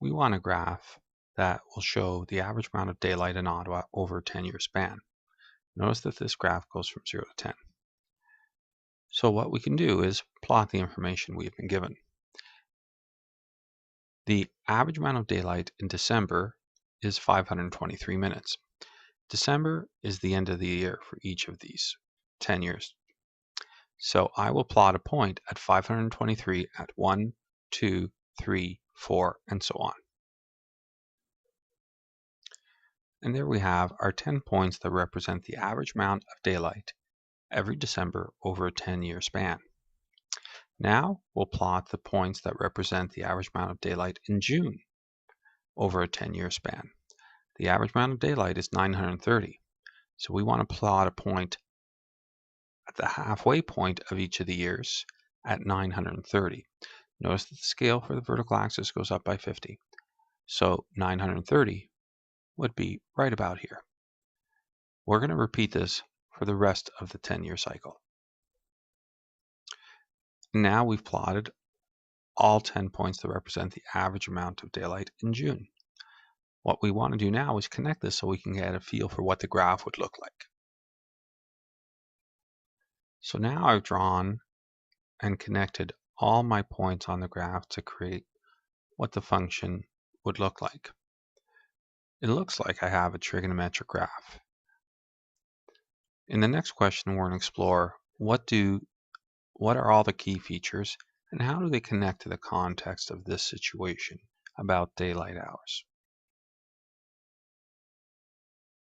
we want a graph that will show the average amount of daylight in Ottawa over a 10-year span. Notice that this graph goes from 0 to 10. So what we can do is plot the information we've been given. The average amount of daylight in December is 523 minutes. December is the end of the year for each of these 10 years. So I will plot a point at 523 at 1, 2, 3, 4, and so on. And there we have our 10 points that represent the average amount of daylight every December over a 10-year span. Now we'll plot the points that represent the average amount of daylight in June over a 10-year span. The average amount of daylight is 930. So we want to plot a point at the halfway point of each of the years at 930. Notice that the scale for the vertical axis goes up by 50. So 930 would be right about here. We're going to repeat this for the rest of the 10-year cycle. Now we've plotted all 10 points that represent the average amount of daylight in June. What we want to do now is connect this so we can get a feel for what the graph would look like. So now I've drawn and connected all my points on the graph to create what the function would look like. It looks like I have a trigonometric graph. In the next question, we're going to explore what are all the key features and how do they connect to the context of this situation about daylight hours.